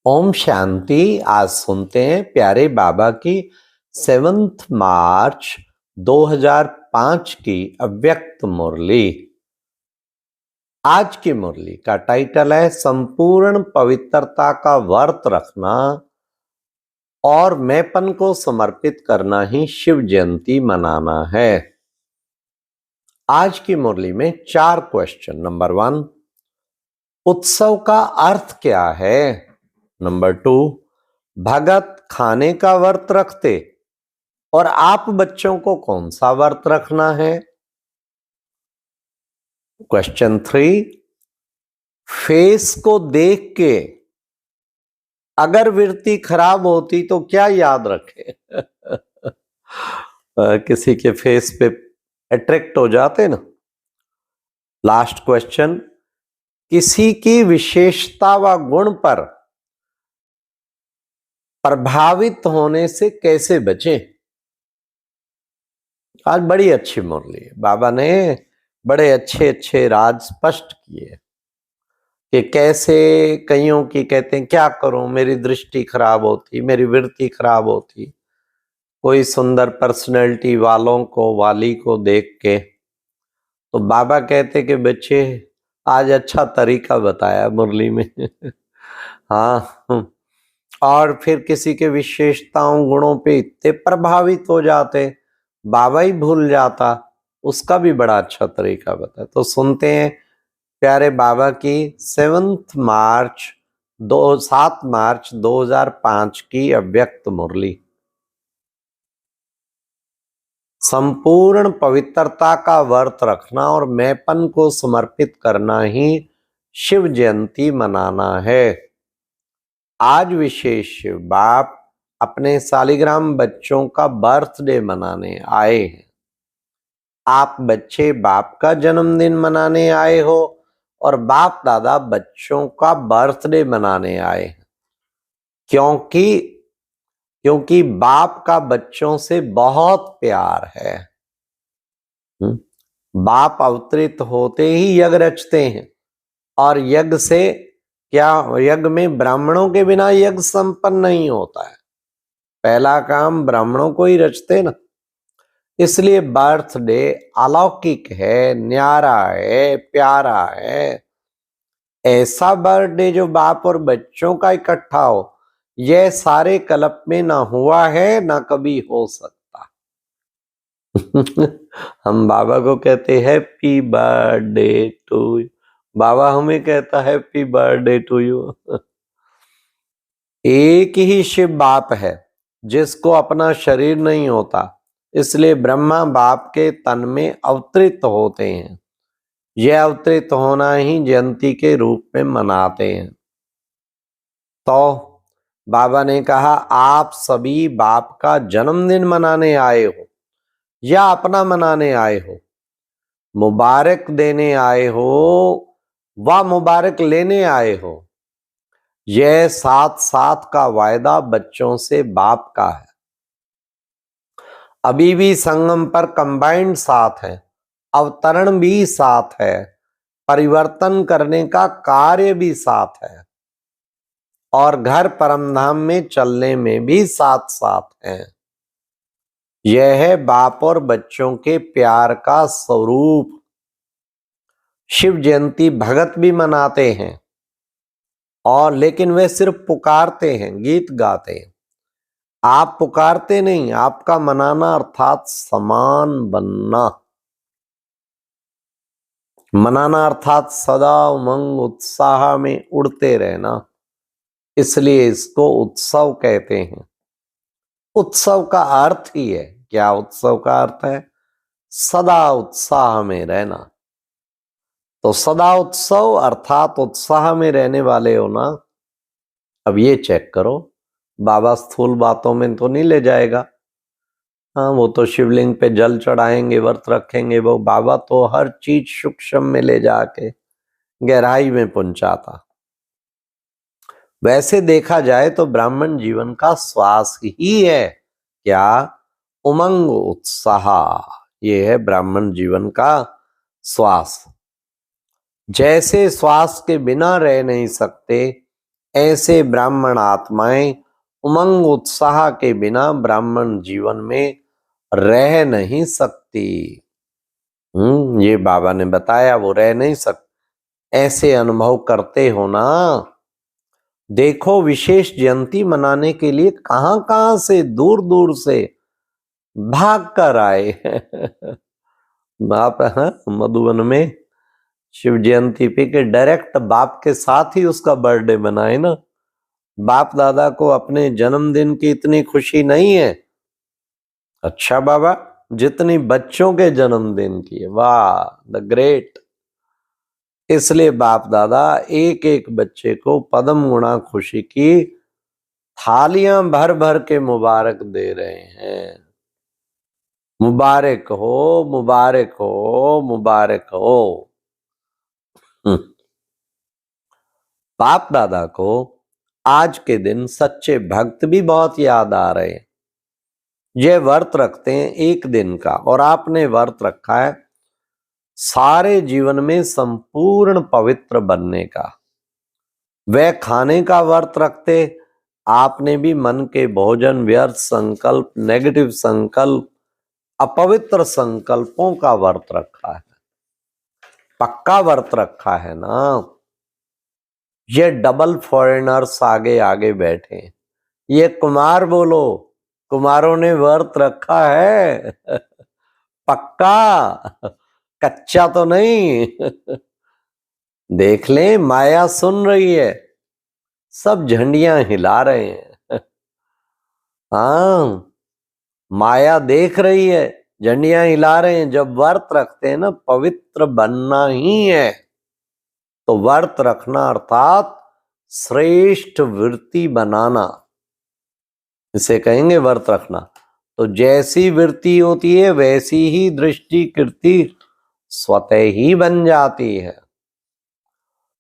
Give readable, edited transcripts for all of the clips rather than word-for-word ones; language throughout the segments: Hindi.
ओम शांति। आज सुनते हैं प्यारे बाबा की 7 मार्च 2005 की अव्यक्त मुरली। आज की मुरली का टाइटल है संपूर्ण पवित्रता का व्रत रखना और मैंपन को समर्पित करना ही शिव जयंती मनाना है। आज की मुरली में 4 क्वेश्चन। नंबर 1, उत्सव का अर्थ क्या है? नंबर 2, भगत खाने का व्रत रखते और आप बच्चों को कौन सा व्रत रखना है? क्वेश्चन 3, फेस को देख के अगर वृत्ति खराब होती तो क्या याद रखे? किसी के फेस पे अट्रैक्ट हो जाते ना। लास्ट क्वेश्चन, किसी की विशेषता व गुण पर प्रभावित होने से कैसे बचें? आज बड़ी अच्छी मुरली है। बाबा ने बड़े अच्छे अच्छे राज स्पष्ट किए कि कैसे कईयों की कहते हैं क्या करूं, मेरी दृष्टि खराब होती, मेरी वृत्ति खराब होती। कोई सुंदर पर्सनैलिटी वालों को वाली को देख के तो बाबा कहते कि बच्चे आज अच्छा तरीका बताया मुरली में। हाँ, और फिर किसी के विशेषताओं गुणों पे इतने प्रभावित हो जाते, बाबा ही भूल जाता। उसका भी बड़ा अच्छा तरीका बताया। तो सुनते हैं प्यारे बाबा की 7 मार्च 2005 की अव्यक्त मुरली। संपूर्ण पवित्रता का व्रत रखना और मैंपन को समर्पित करना ही शिव जयंती मनाना है। आज विशेष शिव बाप अपने सालिग्राम बच्चों का बर्थडे मनाने आए हैं। आप बच्चे बाप का जन्मदिन मनाने आए हो और बाप दादा बच्चों का बर्थडे मनाने आए हैं। क्योंकि बाप का बच्चों से बहुत प्यार है। बाप अवतरित होते ही यज्ञ रचते हैं और यज्ञ से क्या, यज्ञ में ब्राह्मणों के बिना यज्ञ संपन्न नहीं होता है। पहला काम ब्राह्मणों को ही रचते ना। इसलिए बर्थडे अलौकिक है, न्यारा है, प्यारा है। ऐसा बर्थडे जो बाप और बच्चों का इकट्ठा हो, यह सारे कल्प में ना हुआ है ना कभी हो सकता। हम बाबा को कहते हैप्पी बर्थडे टू यू, बाबा हमें कहता हैप्पी बर्थडे टू यू। एक ही शिव बाप है जिसको अपना शरीर नहीं होता, इसलिए ब्रह्मा बाप के तन में अवतरित होते हैं। यह अवतरित होना ही जयंती के रूप में मनाते हैं। तो बाबा ने कहा आप सभी बाप का जन्मदिन मनाने आए हो या अपना मनाने आए हो, मुबारक देने आए हो व मुबारक लेने आए हो, यह साथ साथ का वायदा बच्चों से बाप का है। अभी भी संगम पर कंबाइंड साथ है, अवतरण भी साथ है, परिवर्तन करने का कार्य भी साथ है और घर परमधाम में चलने में भी साथ साथ है। यह है बाप और बच्चों के प्यार का स्वरूप। शिव जयंती भगत भी मनाते हैं और लेकिन वे सिर्फ पुकारते हैं, गीत गाते हैं। आप पुकारते नहीं, आपका मनाना अर्थात समान बनना। मनाना अर्थात सदा उमंग उत्साह में उड़ते रहना, इसलिए इसको उत्सव कहते हैं। उत्सव का अर्थ ही है क्या? उत्सव का अर्थ है सदा उत्साह में रहना। तो सदा उत्सव अर्थात उत्साह में रहने वाले हो ना। अब ये चेक करो, बाबा स्थूल बातों में तो नहीं ले जाएगा। हाँ, वो तो शिवलिंग पे जल चढ़ाएंगे, व्रत रखेंगे, वो बाबा तो हर चीज सूक्ष्म में ले जाके गहराई में पहुंचाता। वैसे देखा जाए तो ब्राह्मण जीवन का श्वास ही है क्या? उमंग उत्साह, ये है ब्राह्मण जीवन का श्वास। जैसे श्वास के बिना रह नहीं सकते, ऐसे ब्राह्मण आत्माएं उमंग उत्साह के बिना ब्राह्मण जीवन में रह नहीं सकती। ये बाबा ने बताया, वो रह नहीं सकती। ऐसे अनुभव करते हो ना। देखो, विशेष जयंती मनाने के लिए कहां कहां से, दूर दूर से भाग कर आए। बाप, हाँ, मधुबन में शिव जयंती पे के डायरेक्ट बाप के साथ ही उसका बर्थडे मनाए ना। बाप दादा को अपने जन्मदिन की इतनी खुशी नहीं है, अच्छा बाबा, जितनी बच्चों के जन्मदिन की है। वाह, द ग्रेट। इसलिए बाप दादा एक एक बच्चे को पदम गुणा खुशी की थालियां भर भर के मुबारक दे रहे हैं। मुबारक हो, मुबारक हो, मुबारक हो। बाप दादा को आज के दिन सच्चे भक्त भी बहुत याद आ रहे हैं। ये व्रत रखते हैं एक दिन का, और आपने व्रत रखा है सारे जीवन में संपूर्ण पवित्र बनने का। वह खाने का व्रत रखते, आपने भी मन के भोजन, व्यर्थ संकल्प, नेगेटिव संकल्प, अपवित्र संकल्पों का व्रत रखा है। पक्का व्रत रखा है ना। ये डबल फॉरेनर्स आगे आगे बैठे, ये कुमार बोलो, कुमारों ने व्रत रखा है। पक्का, कच्चा तो नहीं। देख ले, माया सुन रही है, सब झंडियां हिला रहे हैं। हाँ, माया देख रही है, झंडियां हिला रहे हैं। जब व्रत रखते हैं ना, पवित्र बनना ही है, तो व्रत रखना अर्थात श्रेष्ठ वृत्ति बनाना, इसे कहेंगे व्रत रखना। तो जैसी वृत्ति होती है वैसी ही दृष्टि कीर्ति स्वतः ही बन जाती है।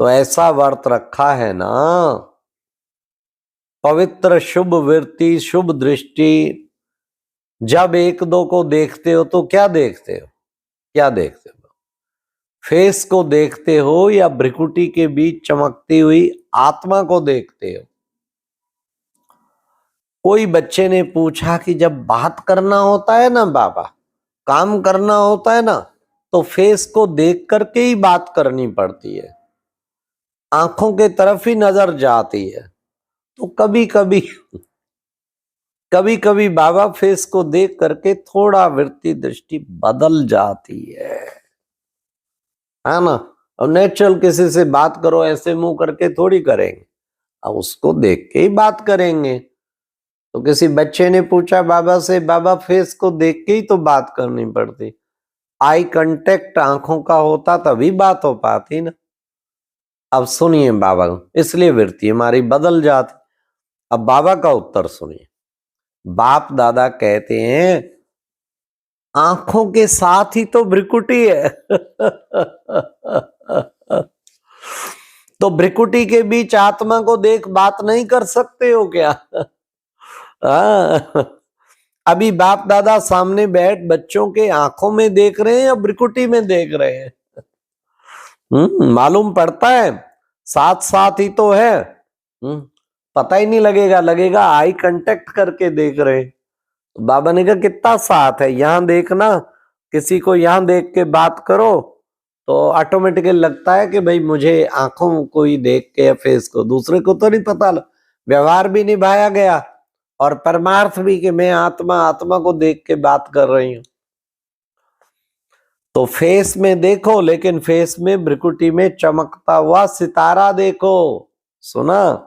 तो ऐसा व्रत रखा है ना, पवित्र शुभ वृत्ति, शुभ दृष्टि। जब एक दो को देखते हो तो क्या देखते हो, क्या देखते हो? फेस को देखते हो या भ्रिकुटी के बीच चमकती हुई आत्मा को देखते हो? कोई बच्चे ने पूछा कि जब बात करना होता है ना बाबा, काम करना होता है ना, तो फेस को देख करके ही बात करनी पड़ती है, आंखों के तरफ ही नजर जाती है। तो कभी कभी कभी कभी बाबा फेस को देख करके थोड़ा वृत्ति दृष्टि बदल जाती है ना। और नेचुरल किसी से बात करो ऐसे मुंह करके थोड़ी करेंगे, अब उसको देख के ही बात करेंगे। तो किसी बच्चे ने पूछा बाबा से, बाबा फेस को देख के ही तो बात करनी पड़ती, आई कांटेक्ट आंखों का होता तभी बात हो पाती ना। अब सुनिए बाबा, इसलिए वृत्ति हमारी बदल जाती। अब बाबा का उत्तर सुनिए। बाप दादा कहते हैं आंखों के साथ ही तो भ्रिकुटी है। तो भ्रिकुटी के बीच आत्मा को देख बात नहीं कर सकते हो क्या? अभी बाप दादा सामने बैठ बच्चों के आंखों में देख रहे हैं या भ्रिकुटी में देख रहे हैं? मालूम पड़ता है, साथ साथ ही तो है। पता ही नहीं लगेगा, लगेगा आई कांटेक्ट करके देख रहे। तो बाबा ने कहा कितना साथ है, यहां देखना, किसी को यहां देख के बात करो तो ऑटोमेटिकली लगता है कि भाई मुझे आंखों को ही देख के या फेस को, दूसरे को तो नहीं पता। व्यवहार भी निभाया गया और परमार्थ भी कि मैं आत्मा, आत्मा को देख के बात कर रही हूं। तो फेस में देखो, लेकिन फेस में भ्रिकुटी में चमकता हुआ सितारा देखो। सुना?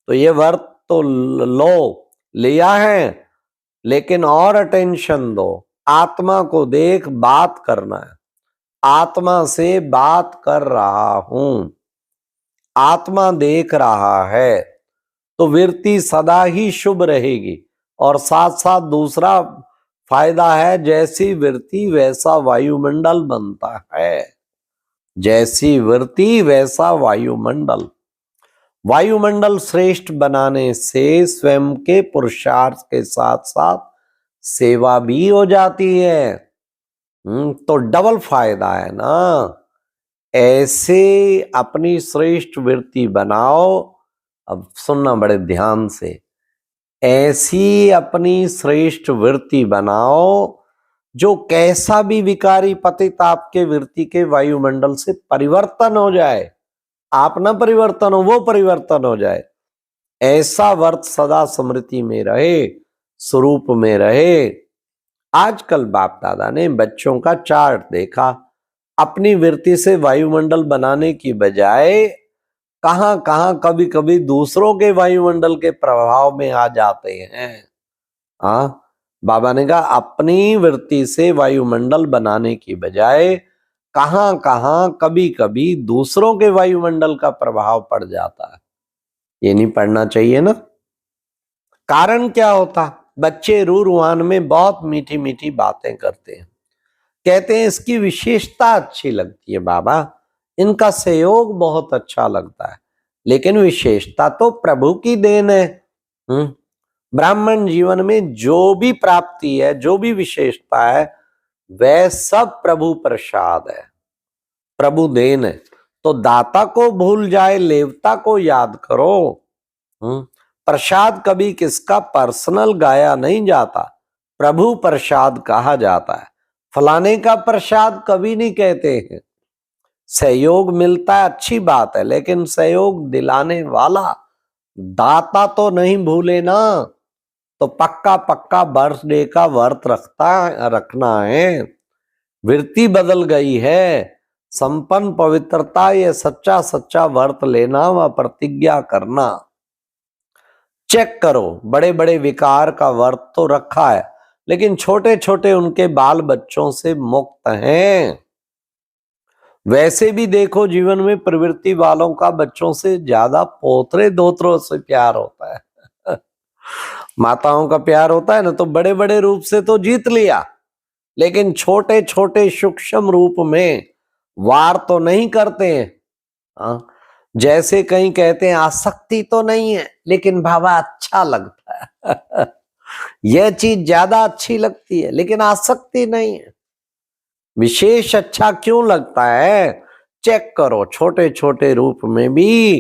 तो ये वर्त तो लो, लिया है, लेकिन और अटेंशन दो। आत्मा को देख बात करना है, आत्मा से बात कर रहा हूं, आत्मा देख रहा है, तो वृत्ति सदा ही शुभ रहेगी। और साथ साथ दूसरा फायदा है, जैसी वृत्ति वैसा वायुमंडल बनता है। जैसी वृत्ति वैसा वायुमंडल। वायुमंडल श्रेष्ठ बनाने से स्वयं के पुरुषार्थ के साथ साथ सेवा भी हो जाती है। तो डबल फायदा है ना। ऐसे अपनी श्रेष्ठ वृत्ति बनाओ, अब सुनना बड़े ध्यान से, ऐसी अपनी श्रेष्ठ वृत्ति बनाओ जो कैसा भी विकारी पतित आपके वृत्ति के वायुमंडल से परिवर्तन हो जाए, आप ना परिवर्तन हो, वो परिवर्तन हो जाए, ऐसा वर्त सदा स्मृति में रहे, स्वरूप में रहे। आजकल बाप दादा ने बच्चों का चार्ट देखा, अपनी वृत्ति से वायुमंडल बनाने की बजाय कहां कहां कभी कभी दूसरों के वायुमंडल के प्रभाव में आ जाते हैं। हाँ, बाबा ने कहा अपनी वृत्ति से वायुमंडल बनाने की बजाय कहां कहां कभी कभी दूसरों के वायुमंडल का प्रभाव पड़ जाता है। ये नहीं पढ़ना चाहिए ना। कारण क्या होता, बच्चे रूरुआन में बहुत मीठी मीठी बातें करते हैं, कहते हैं इसकी विशेषता अच्छी लगती है बाबा, इनका सहयोग बहुत अच्छा लगता है, लेकिन विशेषता तो प्रभु की देन है। ब्राह्मण जीवन में जो भी प्राप्ति है, जो भी विशेषता है, वह सब प्रभु प्रसाद है, प्रभु देन है। तो दाता को भूल जाए, लेवता को याद करो। प्रसाद कभी किसका पर्सनल गाया नहीं जाता, प्रभु प्रसाद कहा जाता है। फलाने का प्रसाद कभी नहीं कहते हैं। सहयोग मिलता है अच्छी बात है, लेकिन सहयोग दिलाने वाला दाता तो नहीं भूले ना। तो पक्का पक्का बर्थडे का व्रत रखना है। वृत्ति बदल गई है, संपन्न पवित्रता, ये सच्चा सच्चा व्रत लेना व प्रतिज्ञा करना। चेक करो, बड़े बड़े विकार का व्रत तो रखा है, लेकिन छोटे छोटे उनके बाल बच्चों से मुक्त हैं। वैसे भी देखो जीवन में प्रवृत्ति वालों का बच्चों से ज्यादा पोतरे दोतरों से प्यार होता है। माताओं का प्यार होता है ना, तो बड़े बड़े रूप से तो जीत लिया, लेकिन छोटे छोटे सूक्ष्म रूप में वार तो नहीं करते हैं। जैसे कहीं कहते हैं आसक्ति तो नहीं है, लेकिन बाबा अच्छा लगता है। यह चीज ज्यादा अच्छी लगती है, लेकिन आसक्ति नहीं है। विशेष अच्छा क्यों लगता है, चेक करो, छोटे छोटे रूप में भी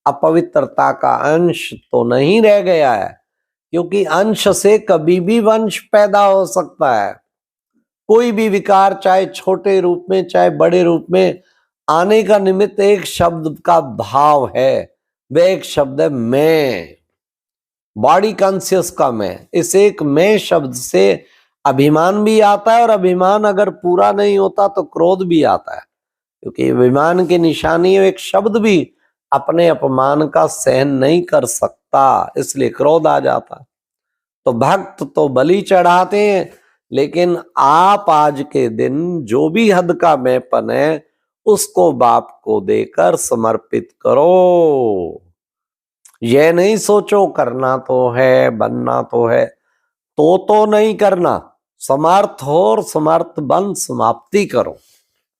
अपवित्रता का अंश तो नहीं रह गया है, क्योंकि अंश से कभी भी वंश पैदा हो सकता है। कोई भी विकार चाहे छोटे रूप में चाहे बड़े रूप में आने का निमित्त एक शब्द का भाव है, वह एक शब्द है मैं, बॉडी कॉन्शियस का मैं। इस एक मैं शब्द से अभिमान भी आता है, और अभिमान अगर पूरा नहीं होता तो क्रोध भी आता है, क्योंकि अभिमान की निशानी एक शब्द भी अपने अपमान का सहन नहीं कर सकता, इसलिए क्रोध आ जाता है। तो भक्त तो बलि चढ़ाते हैं, लेकिन आप आज के दिन जो भी हद का मैंपन है उसको बाप को देकर समर्पित करो। यह नहीं सोचो करना तो है, बनना तो है, तो नहीं करना, समर्थ हो और समर्थ बन समाप्ति करो।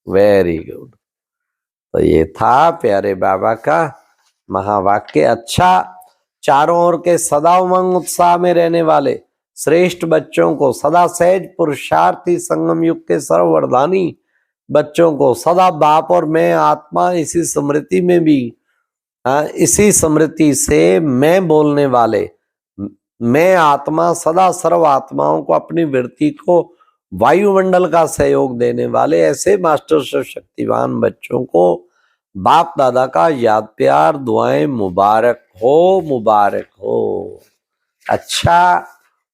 Very good. तो ये था प्यारे बाबा का महावाक्य। अच्छा, चारों ओर के सदा उमंग उत्साह में रहने वाले श्रेष्ठ बच्चों को, सदा सहज पुरुषार्थी संगम युग के सर्ववरदानी बच्चों को, सदा बाप और मैं आत्मा इसी स्मृति में भी, इसी स्मृति से मैं बोलने वाले मैं आत्मा सदा सर्व आत्माओं को अपनी वृत्ति को वायुमंडल का सहयोग देने वाले ऐसे मास्टर शक्तिवान बच्चों को बाप दादा का याद प्यार दुआएं मुबारक हो, मुबारक हो। अच्छा,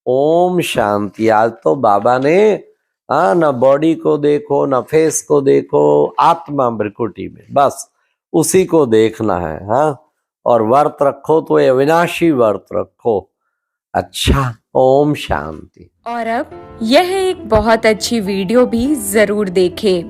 ओम शांति। आज तो बाबा ने न बॉडी को देखो, न फेस को देखो, आत्मा भ्रिकुटी में, बस उसी को देखना है। और व्रत रखो तो ये अविनाशी व्रत रखो। अच्छा, ओम शांति। और अब यह एक बहुत अच्छी वीडियो भी जरूर देखें।